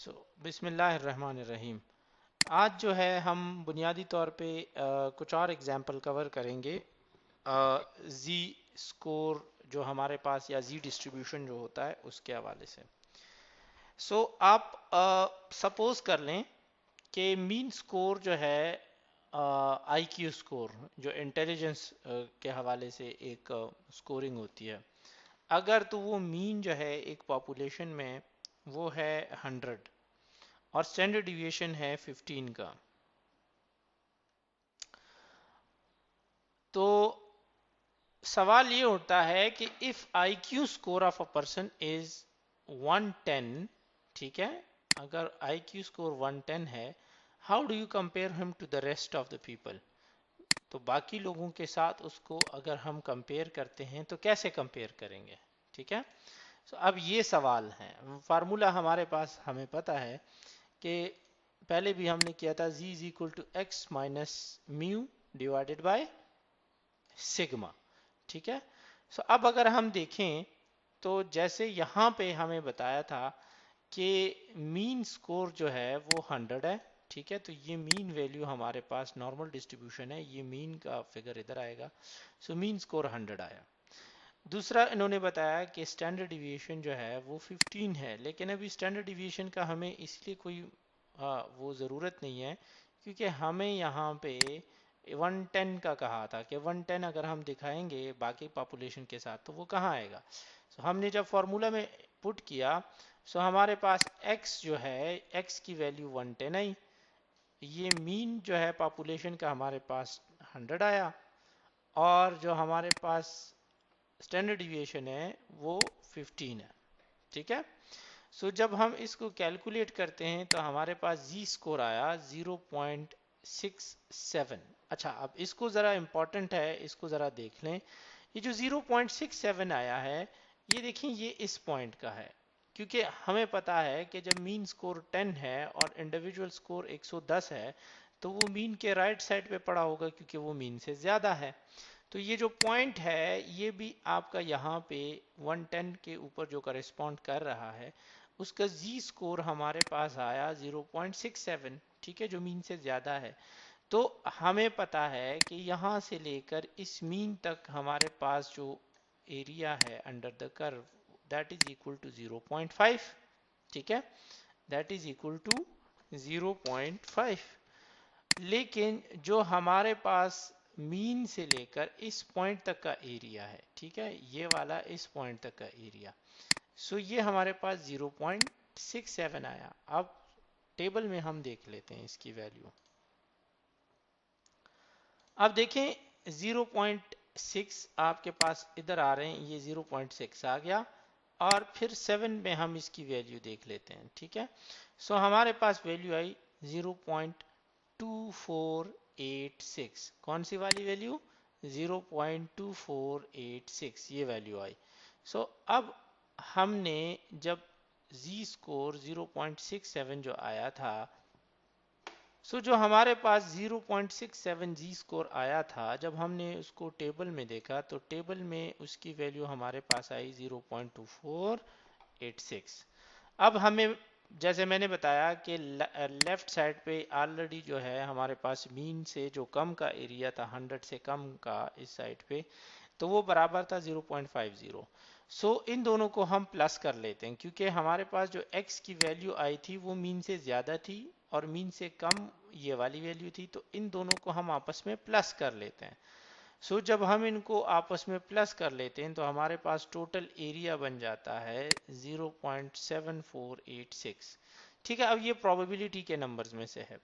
बिस्मिल्लाहिर्रहमानिर्रहीम। आज जो है हम बुनियादी तौर पे कुछ और एग्जांपल कवर करेंगे। जी स्कोर जो हमारे पास या जी डिस्ट्रीब्यूशन जो होता है उसके हवाले से। आप सपोज कर लें कि मीन स्कोर जो है आईक्यू स्कोर जो इंटेलिजेंस के हवाले से एक स्कोरिंग होती है। अगर तो वो मीन जो है एक पॉपुलेशन में वो है 100 और स्टैंडर्ड डिविएशन है 15 का। तो सवाल ये उठता है कि if IQ score of a person is 110, ठीक है, अगर आई क्यू स्कोर 110 है, how do you compare him to the rest of the people. तो बाकी लोगों के साथ उसको अगर हम कंपेयर करते हैं तो कैसे कंपेयर करेंगे, ठीक है। अब ये सवाल है। फार्मूला हमारे पास हमें पता है कि पहले भी हमने किया था z is equal to x minus mu divided by sigma, ठीक है। अब अगर हम देखें तो जैसे यहाँ पे हमें बताया था कि मीन स्कोर जो है वो 100 है, ठीक है। तो ये मीन वैल्यू हमारे पास नॉर्मल डिस्ट्रीब्यूशन है, ये मीन का फिगर इधर आएगा। मीन स्कोर 100 आया। दूसरा इन्होंने बताया कि स्टैंडर्ड डिविएशन जो है वो 15 है, लेकिन अभी स्टैंडर्ड डिविएशन का हमें इसलिए कोई वो ज़रूरत नहीं है क्योंकि हमें यहाँ पे 110 का कहा था कि 110 अगर हम दिखाएंगे बाकी पॉपुलेशन के साथ तो वो कहाँ आएगा। हमने जब फॉर्मूला में पुट किया हमारे पास x जो है x की वैल्यू 110 आई, ये मीन जो है पॉपुलेशन का हमारे पास 100 आया, और जो हमारे पास स्टैंडर्ड डिविएशन है वो 15 है, ठीक है। जब हम इसको कैलकुलेट करते हैं तो हमारे पास जी स्कोर आया 0.67। अच्छा, अब इसको ज़रा इम्पोर्टेंट है, इसको ज़रा देख लें। ये जो 0.67 आया है, ये देखें ये इस पॉइंट का है, क्योंकि हमें पता है कि जब मीन स्कोर 10 है और इंडिविजुअल स्कोर 110 है तो वो मीन के राइट साइड पे पड़ा होगा क्योंकि वो मीन से ज़्यादा है। तो ये जो पॉइंट है ये भी आपका यहाँ पे 110 के ऊपर जो करेस्पॉन्ड कर रहा है, उसका जी स्कोर हमारे पास आया 0.67, ठीक है, जो मीन से ज़्यादा है। तो हमें पता है कि यहाँ से लेकर इस मीन तक हमारे पास जो एरिया है under the curve that is equal to 0.5, ठीक है, दैट इज इक्वल टू 0.5। लेकिन जो हमारे पास मीन से लेकर इस पॉइंट तक का एरिया है, ठीक है, ये वाला इस पॉइंट तक का एरिया, ये हमारे पास 0.67 आया। अब टेबल में हम देख लेते हैं इसकी वैल्यू। अब देखें 0.6 आपके पास इधर आ रहे हैं, ये 0.6 आ गया, और फिर 7 में हम इसकी वैल्यू देख लेते हैं, ठीक है। हमारे पास वैल्यू आई 0.2486। कौन सी वाली वैल्यू? 0.2486 ये वैल्यू आई। अब हमने जब जी स्कोर 0.67 जो आया था, जो हमारे पास 0.67 जी स्कोर आया था, जब हमने उसको टेबल में देखा तो टेबल में उसकी वैल्यू हमारे पास आई 0.2486। अब हमें, जैसे मैंने बताया कि लेफ्ट साइड पे ऑलरेडी जो है हमारे पास मीन से जो कम का एरिया था 100 से कम का इस साइड पे, तो वो बराबर था 0.50। इन दोनों को हम प्लस कर लेते हैं क्योंकि हमारे पास जो x की वैल्यू आई थी वो मीन से ज़्यादा थी और मीन से कम ये वाली वैल्यू थी, तो इन दोनों को हम आपस में प्लस कर लेते हैं। जब हम इनको आपस में प्लस कर लेते हैं तो हमारे पास टोटल एरिया बन जाता है 0.7486, ठीक है। अब ये प्रोबेबिलिटी के नंबर्स में से है।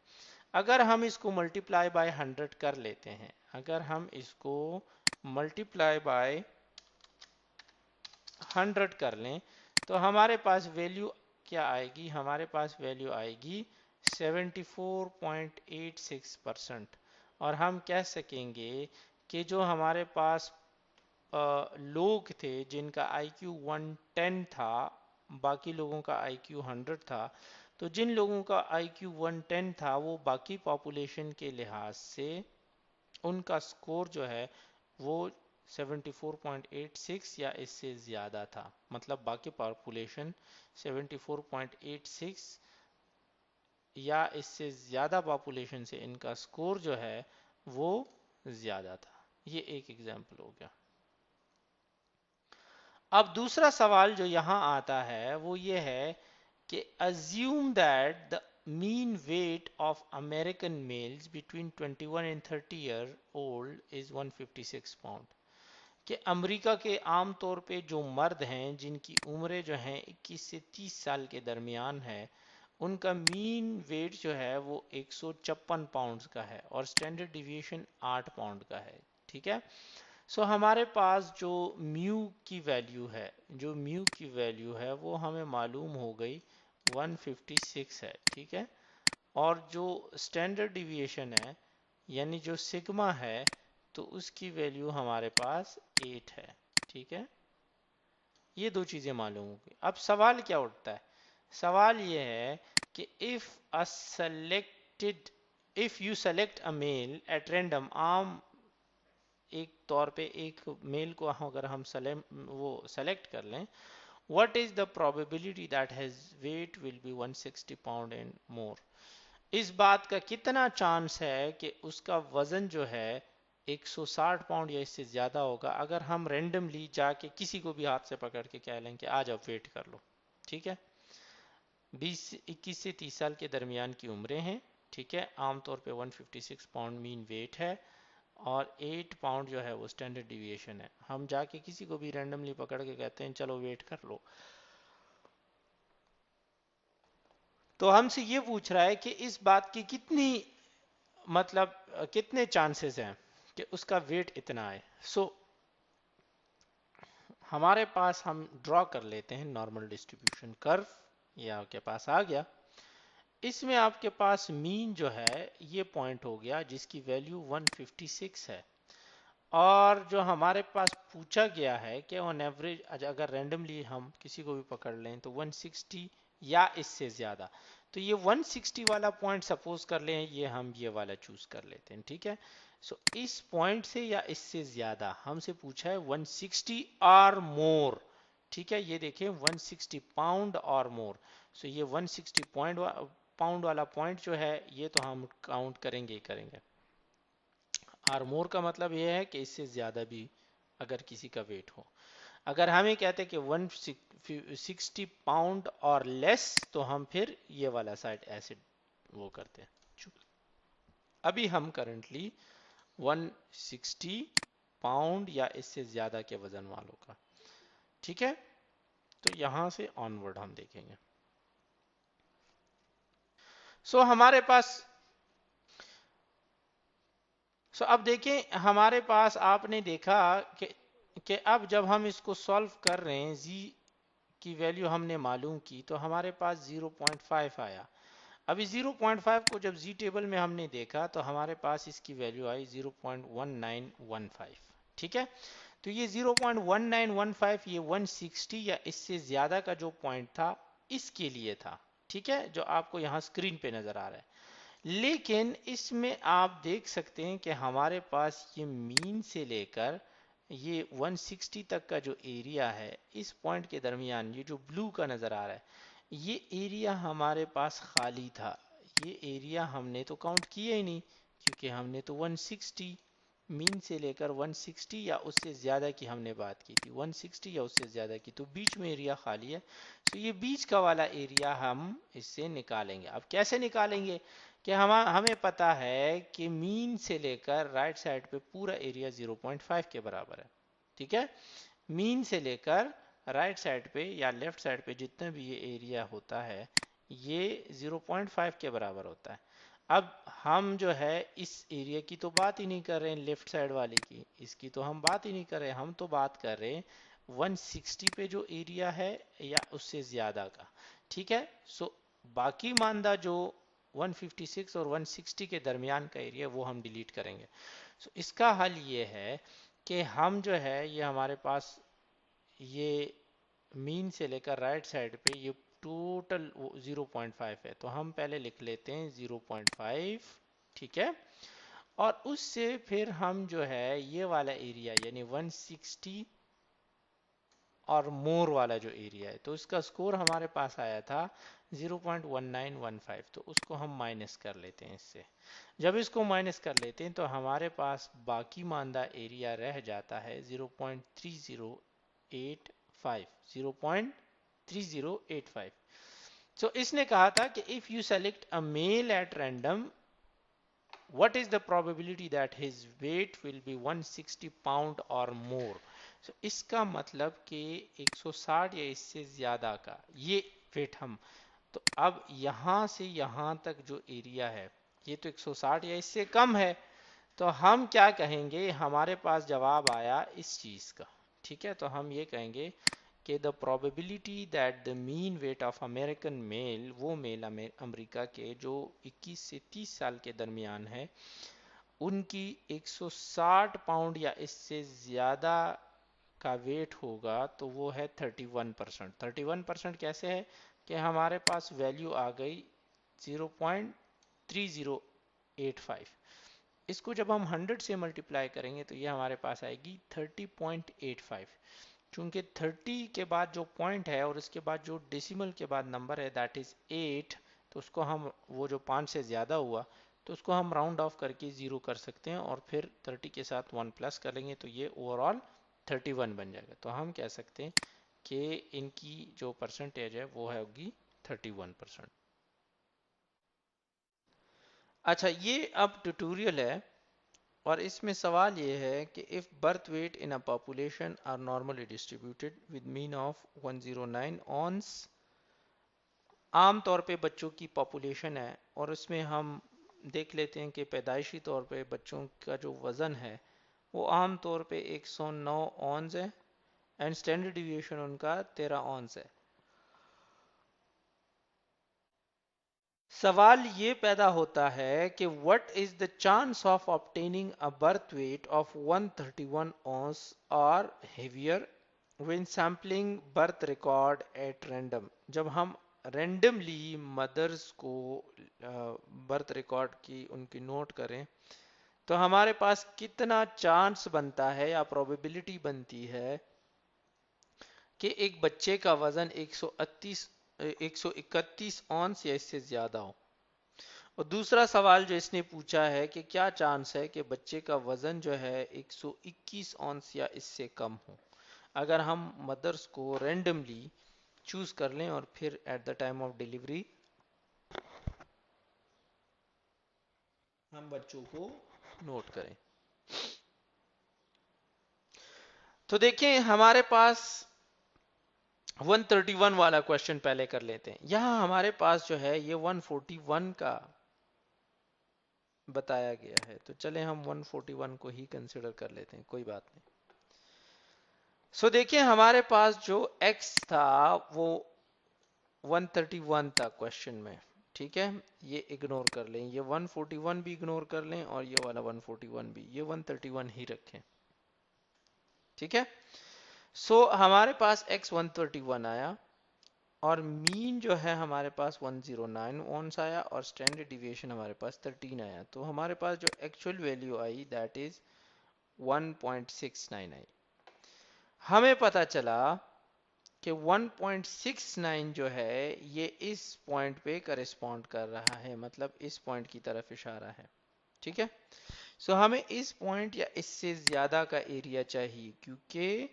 अगर हम इसको मल्टीप्लाई बाय 100 कर लेते हैं, अगर हम इसको मल्टीप्लाई बाय 100 कर लें तो हमारे पास वैल्यू क्या आएगी? हमारे पास वैल्यू आएगी 74.86%। और हम कह सकेंगे कि जो हमारे पास लोग थे जिनका आईक्यू 110 था, बाकी लोगों का आईक्यू 100 था, तो जिन लोगों का आईक्यू 110 था वो बाकी पॉपुलेशन के लिहाज से उनका स्कोर जो है वो 74.86 या इससे ज़्यादा था। मतलब बाकी पॉपुलेशन 74.86 या इससे ज़्यादा पॉपुलेशन से इनका स्कोर जो है वो ज़्यादा था। ये एक एग्जाम्पल हो गया। अब दूसरा सवाल जो यहाँ आता है वो ये है कि assume that the mean weight of American males between 21 and 30 year old is 156 pound। कि अमेरिका के आम तौर पे जो मर्द हैं जिनकी उम्रें जो हैं 21 से 30 साल के दरमियान है, उनका मीन वेट जो है वो 156 पाउंड्स का है और स्टैंडर्ड डिविएशन 8 पाउंड का है। ठीक है। सो हमारे पास जो म्यू की वैल्यू है, जो म्यू की वैल्यू है वो हमें मालूम हो गई 156 है। ठीक है। और जो स्टैंडर्ड डिविएशन है यानी जो सिग्मा है तो उसकी वैल्यू हमारे पास 8 है। ठीक है। ये दो चीजें मालूम होगी। अब सवाल क्या उठता है? सवाल ये है कि if you select a male at random, आम एक तौर पे एक मेल को अगर हम सेलेक्ट कर लें, what is the probability that his weight will be 160 pound and more. इस बात का कितना चांस है कि उसका वजन जो है 160 पाउंड या इससे ज्यादा होगा अगर हम रेंडमली जाके किसी को भी हाथ से पकड़ के कह लें कि आ जाओ वेट कर लो। ठीक है। 21 से 30 साल के दरमियान की उम्रें हैं। ठीक है। आमतौर पे 156 पाउंड मीन वेट है और 8 पाउंड जो है वो स्टैंडर्ड डिविएशन है। हम जाके किसी को भी रैंडमली पकड़ के कहते हैं चलो वेट कर लो, तो हमसे ये पूछ रहा है कि इस बात की कितनी मतलब कितने चांसेस हैं कि उसका वेट इतना है। हमारे पास हम ड्रॉ कर लेते हैं नॉर्मल डिस्ट्रीब्यूशन कर्व, ये आपके पास आ गया। इसमें आपके पास मीन जो है ये पॉइंट हो गया जिसकी वैल्यू 156 है। और जो हमारे पास पूछा गया है कि ऑन एवरेज अगर रैंडमली हम किसी को भी पकड़ लें तो 160 या इससे ज़्यादा, तो ये 160 वाला पॉइंट सपोज कर लें, ये हम ये वाला चूज कर लेते हैं। ठीक है। इस पॉइंट से या इससे ज़्यादा हमसे पूछा है 160 और मोर। ठीक है। ये देखें 160 पाउंड और मोर। ये 160 पाउंड वाला पॉइंट जो है ये तो हम काउंट करेंगे ही करेंगे। और मोर का मतलब यह है कि इससे ज़्यादा भी अगर किसी का वेट हो। अगर हम ये कहते हैं कि 160 पाउंड और लेस, तो हम फिर ये वाला साइड ऐसे वो करते हैं। अभी हम करंटली 160 पाउंड या इससे ज़्यादा के वजन वालों का। ठीक है। तो यहां से ऑनवर्ड हम देखेंगे। हमारे पास अब देखें हमारे पास आपने देखा कि अब जब हम इसको सॉल्व कर रहे हैं, z की वैल्यू हमने मालूम की तो हमारे पास 0.5 आया। अभी 0.5 को जब z टेबल में हमने देखा तो हमारे पास इसकी वैल्यू आई 0.1915। ठीक है। तो ये 0.1915 ये 160 या इससे ज्यादा का जो पॉइंट था इसके लिए था। ठीक है। जो आपको यहाँ स्क्रीन पे नजर आ रहा है। लेकिन इसमें आप देख सकते हैं कि हमारे पास ये मीन से लेकर ये 160 तक का जो एरिया है इस पॉइंट के दरमियान, ये जो ब्लू का नजर आ रहा है, ये एरिया हमारे पास खाली था। ये एरिया हमने तो काउंट किया ही नहीं क्योंकि हमने तो 160 मीन से लेकर 160 या उससे ज़्यादा की हमने बात की थी, 160 या उससे ज़्यादा की, तो बीच में एरिया खाली है। ये बीच का वाला एरिया हम इससे निकालेंगे। अब कैसे निकालेंगे कि हमें पता है कि मीन से लेकर राइट साइड पे पूरा एरिया 0.5 के बराबर है। ठीक है। मीन से लेकर राइट साइड पे या लेफ्ट साइड पे जितना भी ये एरिया होता है ये 0.5 के बराबर होता है। अब हम जो है इस एरिया की तो बात ही नहीं कर रहे हैं, लेफ्ट साइड वाले की, इसकी तो हम बात ही नहीं कर रहे हैं। हम तो बात कर रहे हैं 160 पे जो एरिया है या उससे ज्यादा का। ठीक है। बाकी मानदा जो 156 और 160 के दरमियान का एरिया वो हम डिलीट करेंगे। इसका हल ये है कि हम जो है ये हमारे पास ये मीन से लेकर राइट साइड पे ये टोटल 0.5 है, तो हम पहले लिख लेते हैं 0.5। ठीक है। और उससे फिर हम जो है ये वाला एरिया यानी 160 और मोर वाला जो एरिया है, तो इसका स्कोर हमारे पास आया था 0.1915, तो उसको हम माइनस कर लेते हैं इससे। जब इसको माइनस कर लेते हैं तो हमारे पास बाकी मानदा एरिया रह जाता है 0.3085, 0.3085। सो इसने कहा था कि if you select a male at random, what is the probability that his weight will be 160 pound or more? So इसका मतलब कि 160 या इससे ज्यादा का ये वेट हम, तो अब यहां से यहां तक जो एरिया है ये तो 160 या इससे कम है, तो हम क्या कहेंगे, हमारे पास जवाब आया इस चीज का। ठीक है, तो हम ये कहेंगे कि the probability that the mean weight of American male, वो मेल अमेरिका के जो 21 से 30 साल के दरमियान है, उनकी 160 पाउंड या इससे ज़्यादा का वेट होगा, तो वो है 31%। 31% कैसे है कि हमारे पास वैल्यू आ गई 0.3085। इसको जब हम 100 से मल्टीप्लाई करेंगे तो ये हमारे पास आएगी 30.85। चूंकि 30 के बाद जो पॉइंट है और उसके बाद जो डेसिमल के बाद नंबर है दैट इज 8, तो उसको हम, वो जो 5 से ज़्यादा हुआ तो उसको हम राउंड ऑफ करके 0 कर सकते हैं और फिर 30 के साथ 1 प्लस करेंगे तो ये ओवरऑल 31 बन जाएगा। तो हम कह सकते हैं कि इनकी जो परसेंटेज है वो है होगी 31%। अच्छा, ये अब ट्यूटोरियल है और इसमें सवाल ये है कि if birth weight in a population are normally distributed with mean of 109 ounces, आम तौर पे बच्चों की पॉपुलेशन है और उसमें हम देख लेते हैं कि पैदाइशी तौर पे बच्चों का जो वज़न है वो आम तौर पे 109 ऑन्स है एंड स्टैंडर्ड डिविएशन उनका 13 ऑन्स है। सवाल ये पैदा होता है कि what is the chance of obtaining a birth weight of 131 ऑन्स और heavier when sampling birth record at random. जब हम रैंडमली मदर्स को बर्थ रिकॉर्ड की उनकी नोट करें तो हमारे पास कितना चांस बनता है या प्रोबेबिलिटी बनती है कि एक बच्चे का वजन 131 ऑन्स या इससे ज्यादा हो। और दूसरा सवाल जो इसने पूछा है कि क्या चांस है कि बच्चे का वजन जो है 121 ऑन्स या इससे कम हो, अगर हम मदर्स को रेंडमली चूज कर लें और फिर at the time of delivery हम बच्चों को नोट करें। तो देखें हमारे पास 131 वाला क्वेश्चन पहले कर लेते हैं। यहां हमारे पास जो है ये 141 का बताया गया है, तो चलें हम 141 को ही कंसिडर कर लेते हैं, कोई बात नहीं। सो देखिए हमारे पास जो x था वो 131 था क्वेश्चन में, ठीक है, ये इग्नोर कर लें, ये 141 भी इग्नोर कर लें और ये वाला 141 भी, ये 131 ही रखें, ठीक है। सो हमारे पास x 131 आया और मीन जो है हमारे पास 109 ऑन्स आया और स्टैंडर्ड डिविएशन हमारे पास 13 आया। तो हमारे पास जो actual value I that is 1.69 आई। हमें पता चला कि 1.69 जो है ये इस पॉइंट पे करस्पॉन्ड कर रहा है, मतलब इस पॉइंट की तरफ इशारा है, ठीक है। सो हमें इस पॉइंट या इससे ज्यादा का एरिया चाहिए क्योंकि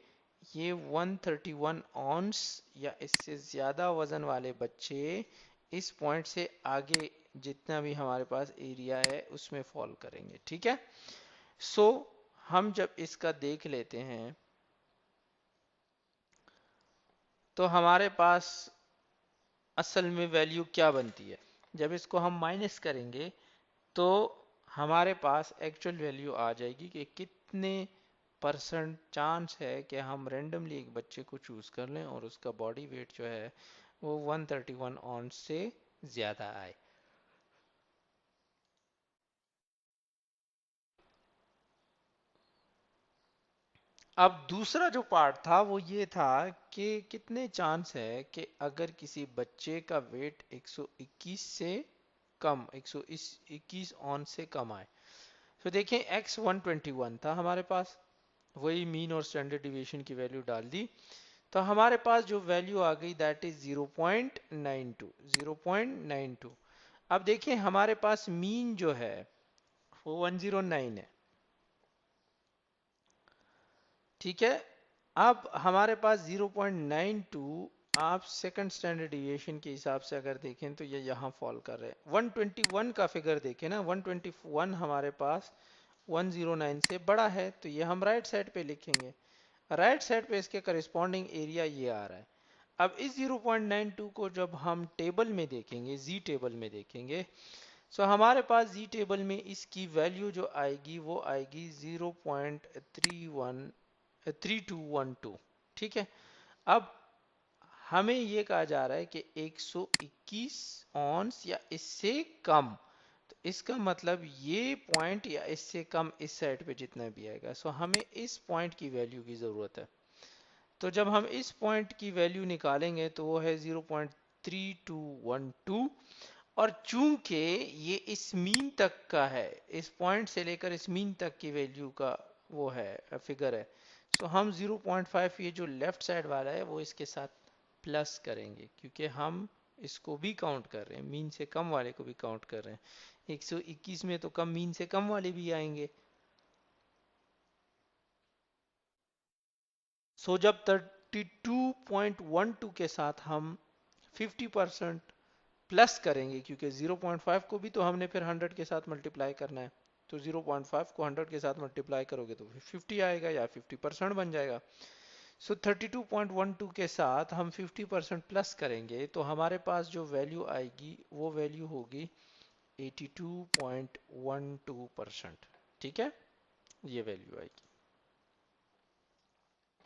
ये 131 ऑन्स या इससे ज्यादा वजन वाले बच्चे इस पॉइंट से आगे जितना भी हमारे पास एरिया है उसमें फॉल करेंगे, ठीक है। सो हम जब इसका देख लेते हैं तो हमारे पास असल में वैल्यू क्या बनती है, जब इसको हम माइनस करेंगे तो हमारे पास एक्चुअल वैल्यू आ जाएगी कि कितने परसेंट चांस है कि हम रेंडमली एक बच्चे को चूज कर लें और उसका बॉडी वेट जो है वो 131 ऑन्स से ज्यादा आए। अब दूसरा जो पार्ट था वो ये था कि कितने चांस है कि अगर किसी बच्चे का वेट 121 से कम, 121 ऑन से कम आए। तो देखें x 121 था हमारे पास, वही मीन और स्टैंडर्ड डिविएशन की वैल्यू डाल दी, तो हमारे पास जो वैल्यू आ गई दैट इज 0.92, 0.92। अब देखिए हमारे पास मीन जो है वो 109 है, ठीक है। अब हमारे पास 0.92, आप सेकंड स्टैंडर्ड डिविएशन के हिसाब से अगर देखें तो ये यहाँ फॉल कर रहे हैं। 121 का फिगर देखें ना, 121 हमारे पास 109 से बड़ा है, तो ये हम राइट साइड पे लिखेंगे। राइट साइड पे इसके करस्पॉन्डिंग एरिया ये आ रहा है। अब इस 0.92 को जब हम टेबल में देखेंगे, जी टेबल में देखेंगे, सो हमारे पास जी टेबल में इसकी वैल्यू जो आएगी वो आएगी 0.3212, ठीक है। अब हमें ये कहा जा रहा है कि 121 ऑन्स या इससे कम, तो इसका मतलब ये पॉइंट या इससे कम इस साइड पे जितना भी आएगा, सो हमें इस पॉइंट की वैल्यू की ज़रूरत है। तो जब हम इस पॉइंट की वैल्यू निकालेंगे तो वो है 0.3212, और चूंकि ये इस मीन तक का है, इस पॉइंट से लेकर इस मीन तक की वैल्यू का वो है फिगर है, सो हम 0.5 ये जो लेफ्ट साइड वाला है वो इसके साथ प्लस करेंगे, क्योंकि हम इसको भी काउंट कर रहे हैं, मीन से कम वाले को भी काउंट कर रहे हैं। 121 में तो कम, मीन से कम वाले भी आएंगे। सो जब 32.12 के साथ हम 50% प्लस करेंगे, क्योंकि 0.5 को भी तो हमने फिर 100 के साथ मल्टीप्लाई करना है, तो 0.5 को 100 के साथ मल्टीप्लाई करोगे तो फिर 50 आएगा या 50% बन जाएगा। सो 32.12 के साथ हम 50% प्लस करेंगे तो हमारे पास जो वैल्यू आएगी वो वैल्यू होगी 82.12%, ठीक है, ये वैल्यू आएगी।